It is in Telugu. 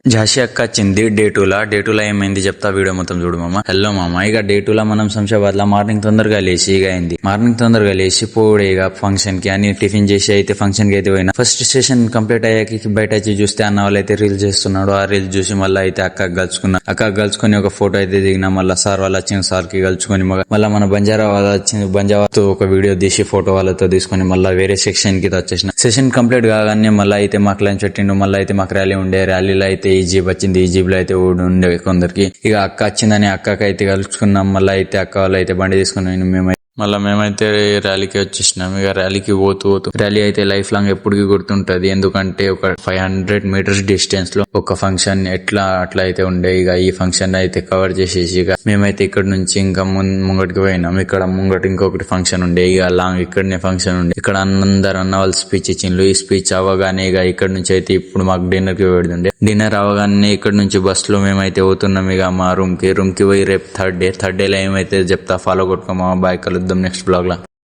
झाशी అక్క వచ్చింది డే 2 లా ఏమైంది చెప్తా వీడియో మొత్తం చూడు మామ. హలో మామ, ఇక డే 2 లా మనం శంషాబాద్ లా మార్నింగ్ తొందరగా లేచి ఇక అయింది. మార్నింగ్ తొందరగా లేచి పోడే ఇక ఫంక్షన్ కి అని టిఫిన్ చేసి అయితే ఫంక్షన్ కి అయితే పోయినా. ఫస్ట్ స్టేషన్ కంప్లీట్ అయ్యాక బయట వచ్చి చూస్తే అన్న వాళ్ళు అయితే రీల్స్ చేస్తున్నాడు. ఆ రీల్స్ చూసి మళ్ళీ అయితే అక్కకి కలుసుకుని ఒక ఫోటో అయితే దిగినా. మళ్ళీ సార్ వాళ్ళు వచ్చిన సార్ కి కలుసుకొని మళ్ళీ మన బంజారా వాళ్ళు వచ్చింది బంజారాతో ఒక వీడియో తీసి ఫోటో వాళ్ళతో తీసుకొని మళ్ళీ వేరే సెక్షన్ కి వచ్చేసిన. సెషన్ కంప్లీట్ కాగానే మళ్ళీ అయితే మాకు లంచ్ పెట్టిండు. మళ్ళీ అయితే మాకు ర్యాలీ ఉండే. ర్యాలీలో అయితే ఈ జీప్ వచ్చింది. ఈ జీప్ లో అయితే ఉండే కొందరికి. ఇక అక్క వచ్చిందని అక్కకి అయితే కలుసుకున్నాం. మళ్ళీ అయితే అక్క వాళ్ళు అయితే బండి తీసుకుని మేమైతే ర్యాలీకి వచ్చేసినాం. ఇక ర్యాలీకి పోతూ ర్యాలీ అయితే లైఫ్ లాంగ్ ఎప్పటికీ గుర్తుంటది. ఎందుకంటే ఒక 500 మీటర్స్ డిస్టెన్స్ లో ఒక ఫంక్షన్ అట్లా అయితే ఉండే. ఇక ఈ ఫంక్షన్ అయితే కవర్ చేసేసి ఇక మేమైతే ఇక్కడ నుంచి ఇంకా ముంగటికి పోయినాం. ఇక్కడ ముంగటి ఇంకొకటి ఫంక్షన్ ఉండే. ఇక లాంగ్ ఇక్కడనే ఫంక్షన్ ఉండే. ఇక్కడ అందరు అన్న వాళ్ళు స్పీచ్ ఇచ్చిండ్రు. ఈ స్పీచ్ అవ్వగానే ఇక ఇక్కడ నుంచి అయితే ఇప్పుడు మాకు డిన్నర్ కి పెడుతుండే. డిన్నర్ అవగానే ఇక్కడ నుంచి బస్ లో మేమైతే పోతున్నాం ఇక మా రూమ్ కి పోయి రేపు థర్డ్ డే లో ఏమైతే చెప్తా. ఫాలో కొట్టుకోమా. బాయ్, కలుద్దాం నెక్స్ట్ బ్లాగ్ లా.